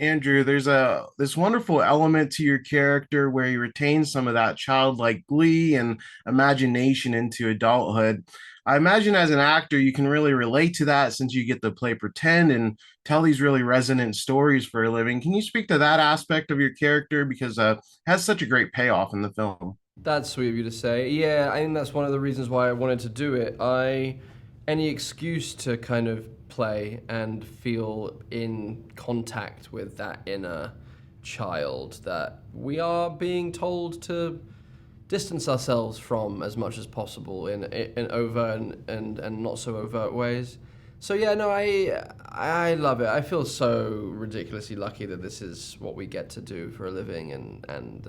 Andrew, there's this wonderful element to your character where you retain some of that childlike glee and imagination into adulthood. I imagine as an actor, you can really relate to that since you get to play pretend and tell these really resonant stories for a living. Can you speak to that aspect of your character because it has such a great payoff in the film? That's sweet of you to say. Yeah, I think that's one of the reasons why I wanted to do it. Any excuse to kind of play and feel in contact with that inner child that we are being told to distance ourselves from as much as possible in overt and not so overt ways. So yeah, no, I love it. I feel so ridiculously lucky that this is what we get to do for a living, and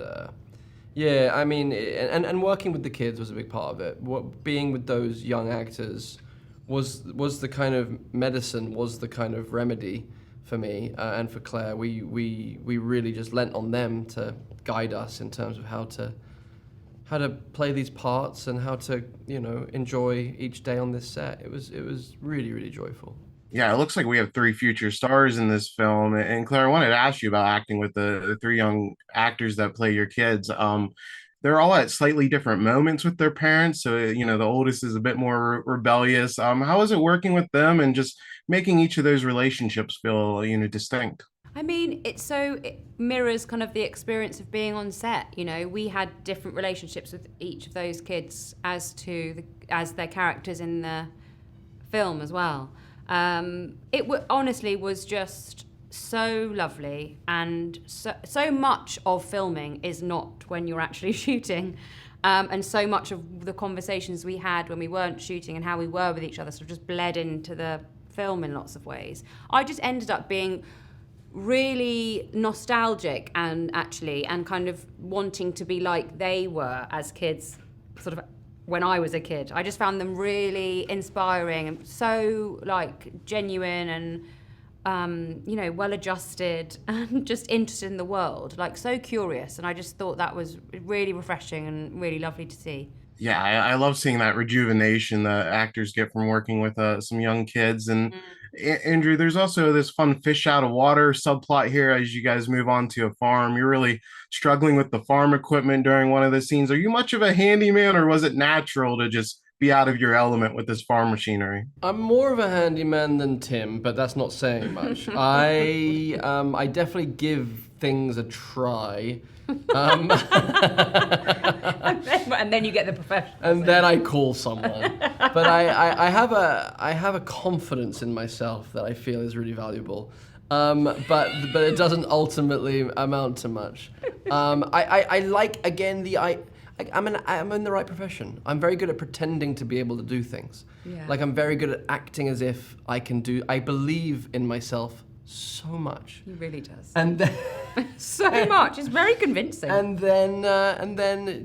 yeah, I mean, and working with the kids was a big part of it. Being with those young actors was the kind of medicine, was the kind of remedy for me and for Claire. We really just lent on them to guide us in terms of how to play these parts and how to enjoy each day on this set. It was really really joyful. Yeah, it looks like we have three future stars in this film. And Claire, I wanted to ask you about acting with the three young actors that play your kids. They're all at slightly different moments with their parents. So, the oldest is a bit more rebellious. How is it working with them and just making each of those relationships feel, distinct? I mean, it mirrors kind of the experience of being on set. We had different relationships with each of those kids as their characters in the film as well. Honestly was just so lovely, and so much of filming is not when you're actually shooting, and so much of the conversations we had when we weren't shooting and how we were with each other sort of just bled into the film in lots of ways. I just ended up being really nostalgic and kind of wanting to be like they were as kids, sort of when I was a kid. I just found them really inspiring and so genuine and well adjusted and just interested in the world, so curious. And I just thought that was really refreshing and really lovely to see. Yeah, I love seeing that rejuvenation that actors get from working with some young kids. And Andrew, there's also this fun fish out of water subplot here as you guys move on to a farm. You're really struggling with the farm equipment during one of the scenes. Are you much of a handyman, or was it natural to just be out of your element with this farm machinery? I'm more of a handyman than Tim, but that's not saying much. I definitely give things a try. And then you get the professional. And then I call someone. But I have a confidence in myself that I feel is really valuable. But it doesn't ultimately amount to much. I like, again, I'm in the right profession. I'm very good at pretending to be able to do things. Yeah. I'm very good at acting as if I can do. I believe in myself so much. He really does. And then, so much. It's very convincing. And then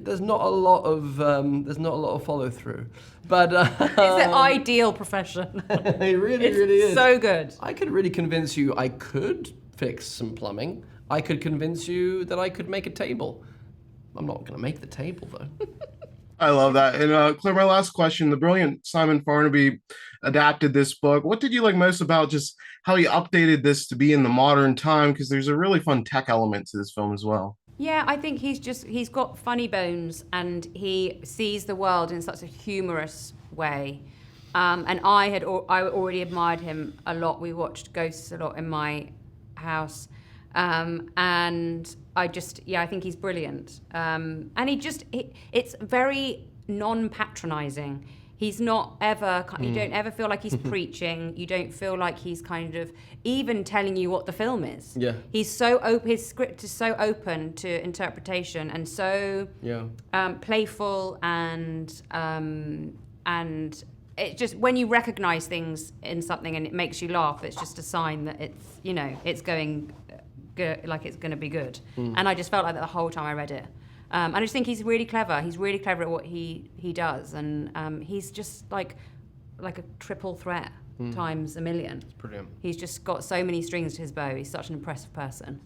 there's not a lot of follow through. But it's the ideal profession. It really is. So good. I could really convince you I could fix some plumbing. I could convince you that I could make a table. I'm not going to make the table though. I love that. And Claire, my last question: the brilliant Simon Farnaby adapted this book. What did you like most about just how he updated this to be in the modern time? Because there's a really fun tech element to this film as well. Yeah, I think he's got funny bones and he sees the world in such a humorous way. And I already admired him a lot. We watched Ghosts a lot in my house. And I think he's brilliant. And it's very non-patronizing. He's not ever, you don't ever feel like he's preaching. You don't feel like he's kind of even telling you what the film is. Yeah. He's so open, his script is so open to interpretation and so playful and it just, when you recognize things in something and it makes you laugh, it's just a sign that it's going good, like it's going to be good. And I just felt like that the whole time I read it. And I just think he's really clever. He's really clever at what he does, and he's just like a triple threat times a million. It's brilliant. He's just got so many strings to his bow. He's such an impressive person.